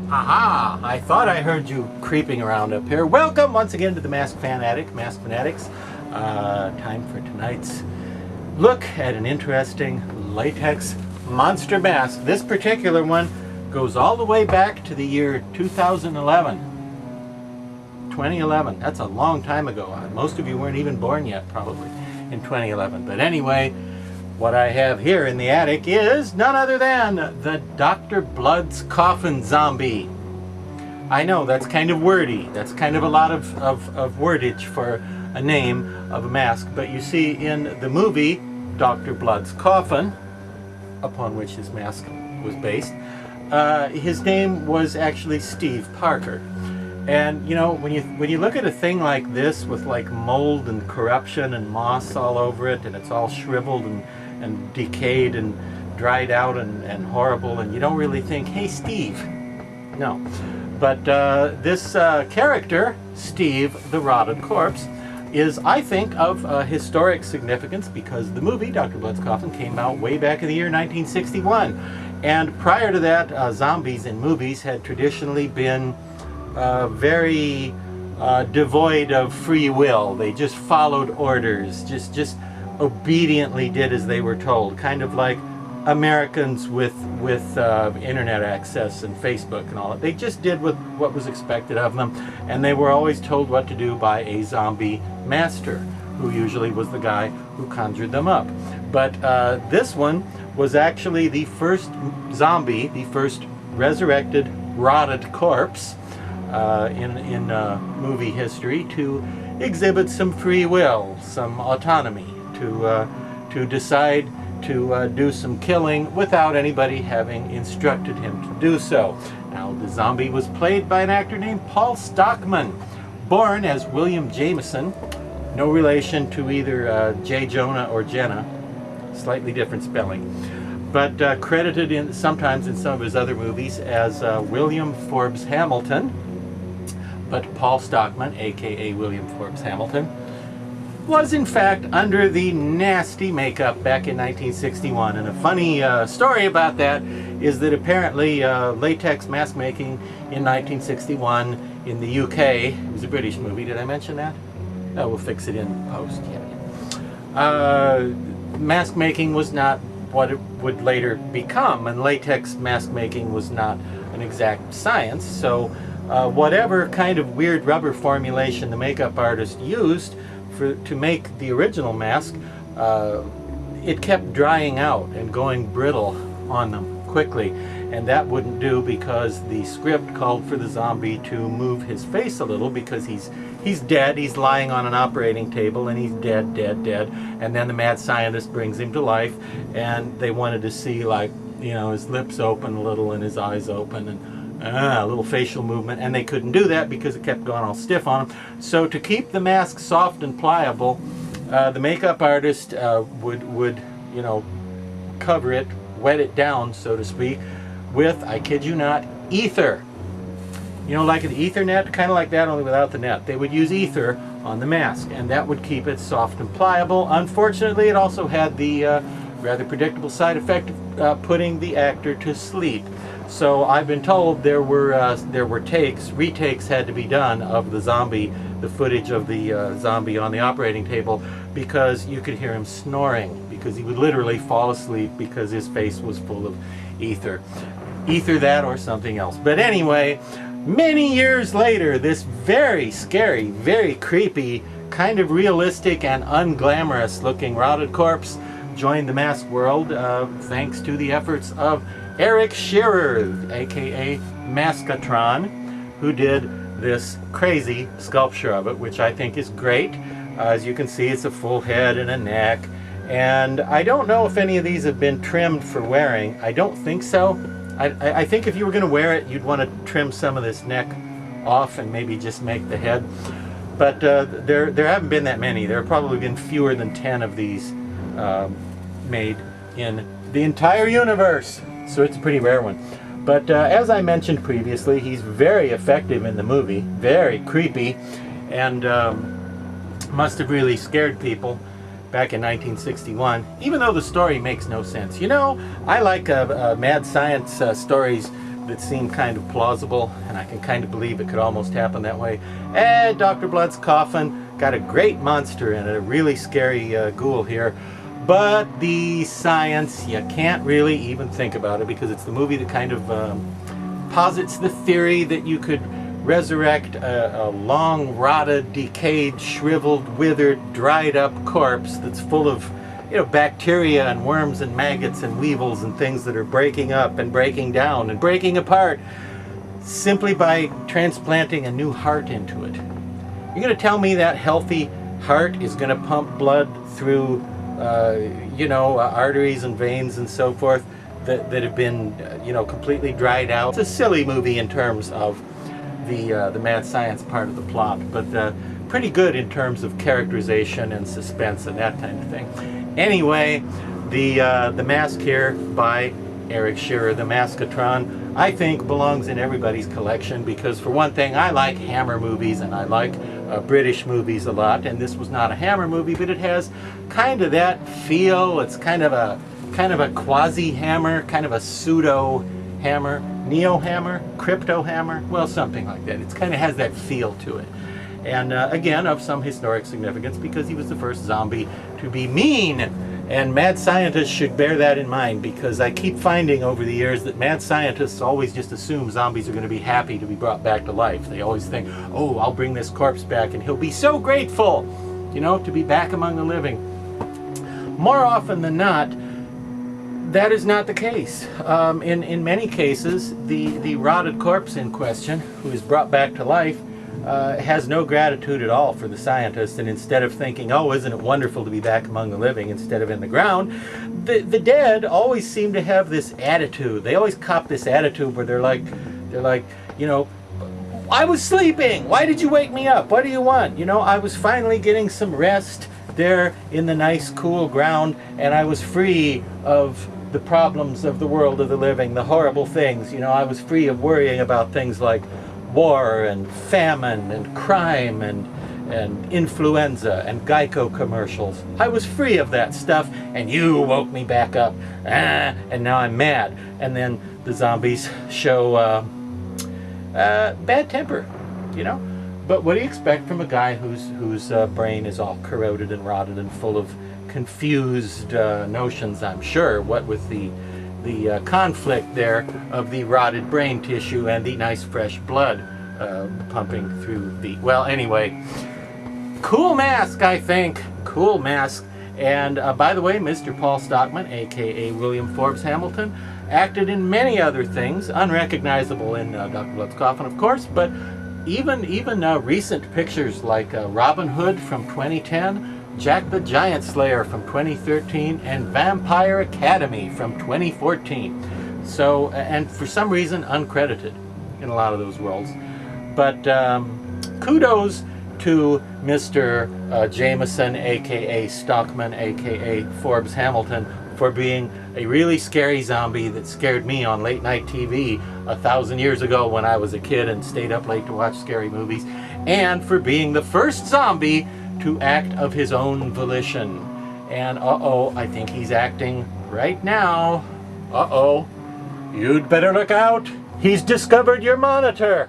Aha! I thought I heard you creeping around up here. Welcome once again to the Mask Fanatics. Time for tonight's look at an interesting latex monster mask. This particular one goes all the way back to the year 2011. 2011. That's a long time ago. Most of you weren't even born yet, probably, in 2011. But anyway, what I have here in the attic is none other than the Dr. Blood's Coffin zombie. I know, that's kind of wordy. That's kind of a lot of wordage for a name of a mask. But you see, in the movie Dr. Blood's Coffin, upon which his mask was based, his name was actually Steve Parker. And you know, when you look at a thing like this with like mold and corruption and moss all over it, and it's all shriveled and decayed and dried out and horrible, and you don't really think, hey Steve. No. But this character, Steve the Rotted Corpse, is, I think, of historic significance because the movie Dr. Blood's Coffin came out way back in the year 1961. And prior to that, zombies in movies had traditionally been very devoid of free will. They just followed orders, just obediently did as they were told, kind of like Americans with internet access and Facebook and all that. They just did what was expected of them, and they were always told what to do by a zombie master, who usually was the guy who conjured them up. But this one was actually the first zombie, the first resurrected, rotted corpse in movie history to exhibit some free will, some autonomy, to decide to do some killing without anybody having instructed him to do so. Now, the zombie was played by an actor named Paul Stockman, born as William Jameson, no relation to either J. Jonah or Jenna, slightly different spelling, but credited sometimes in some of his other movies as William Forbes Hamilton. But Paul Stockman, aka William Forbes Hamilton, was in fact under the nasty makeup back in 1961. And a funny story about that is that apparently latex mask making in 1961 in the UK, it was a British movie, did I mention that? Oh, we'll fix it in post. Yeah. Mask making was not what it would later become, and latex mask making was not an exact science, so whatever kind of weird rubber formulation the makeup artist used to make the original mask, it kept drying out and going brittle on them quickly, and that wouldn't do because the script called for the zombie to move his face a little, because he's dead, he's lying on an operating table and he's dead, and then the mad scientist brings him to life, and they wanted to see, like, you know, his lips open a little and his eyes open and a little facial movement, and they couldn't do that because it kept going all stiff on him. So to keep the mask soft and pliable, the makeup artist would you know, cover it, wet it down, so to speak, with, I kid you not, ether. You know, like an Ethernet, kind of like that, only without the net. They would use ether on the mask, and that would keep it soft and pliable. Unfortunately, it also had the rather predictable side effect of putting the actor to sleep. So I've been told there were retakes had to be done of the zombie, the footage of the zombie on the operating table, because you could hear him snoring, because he would literally fall asleep because his face was full of ether. Either that or something else. But anyway, many years later, this very scary, very creepy, kind of realistic and unglamorous looking rotted corpse joined the mask world thanks to the efforts of Eric Shearer, aka Maskatron, who did this crazy sculpture of it, which I think is great. As you can see, it's a full head and a neck, and I don't know if any of these have been trimmed for wearing. I don't think so. I think if you were going to wear it, you'd want to trim some of this neck off and maybe just make the head. But there haven't been that many. There have probably been fewer than 10 of these made in the entire universe. So it's a pretty rare one. But as I mentioned previously, he's very effective in the movie, very creepy, and must have really scared people back in 1961, even though the story makes no sense. You know, I like mad science stories that seem kind of plausible, and I can kind of believe it could almost happen that way. And Dr. Blood's Coffin got a great monster in it, a really scary ghoul here. But the science, you can't really even think about it, because it's the movie that kind of posits the theory that you could resurrect a long rotted, decayed, shriveled, withered, dried up corpse that's full of, you know, bacteria and worms and maggots and weevils and things that are breaking up and breaking down and breaking apart simply by transplanting a new heart into it. You're going to tell me that healthy heart is going to pump blood through arteries and veins and so forth that have been completely dried out? It's a silly movie in terms of the mad science part of the plot, but pretty good in terms of characterization and suspense and that kind of thing. Anyway, the mask here by Eric Shearer, the Maskatron, I think belongs in everybody's collection, because for one thing, I like Hammer movies and I like British movies a lot, and this was not a Hammer movie, but it has kind of that feel. It's kind of a quasi-Hammer, kind of a pseudo-Hammer, neo-Hammer, crypto-Hammer, well, something like that. It kind of has that feel to it. And again, of some historic significance, because he was the first zombie to be mean. And mad scientists should bear that in mind, because I keep finding over the years that mad scientists always just assume zombies are going to be happy to be brought back to life. They always think, oh, I'll bring this corpse back and he'll be so grateful, to be back among the living. More often than not, that is not the case. In many cases, the rotted corpse in question, who is brought back to life, has no gratitude at all for the scientist, and instead of thinking, oh, isn't it wonderful to be back among the living instead of in the ground, the dead always seem to have this attitude. They always cop this attitude where they're like, I was sleeping. Why did you wake me up? What do you want? I was finally getting some rest there in the nice, cool ground, and I was free of the problems of the world of the living, the horrible things. I was free of worrying about things like war and famine and crime and influenza and Geico commercials. I was free of that stuff, and you woke me back up, and now I'm mad. And then the zombies show bad temper, But what do you expect from a guy whose brain is all corroded and rotted and full of confused notions, I'm sure, what with the conflict there of the rotted brain tissue and the nice fresh blood pumping through the... Well, anyway, cool mask, I think. Cool mask. And by the way, Mr. Paul Stockman, a.k.a. William Forbes Hamilton, acted in many other things, unrecognizable in Dr. Blood's Coffin, of course, but even recent pictures like Robin Hood from 2010, Jack the Giant Slayer from 2013, and Vampire Academy from 2014. So, and for some reason, uncredited in a lot of those roles. But kudos to Mr. Jameson, aka Stockman, aka Forbes Hamilton, for being a really scary zombie that scared me on late night TV 1,000 years ago when I was a kid and stayed up late to watch scary movies, and for being the first zombie to act of his own volition. And I think he's acting right now. You'd better look out. He's discovered your monitor.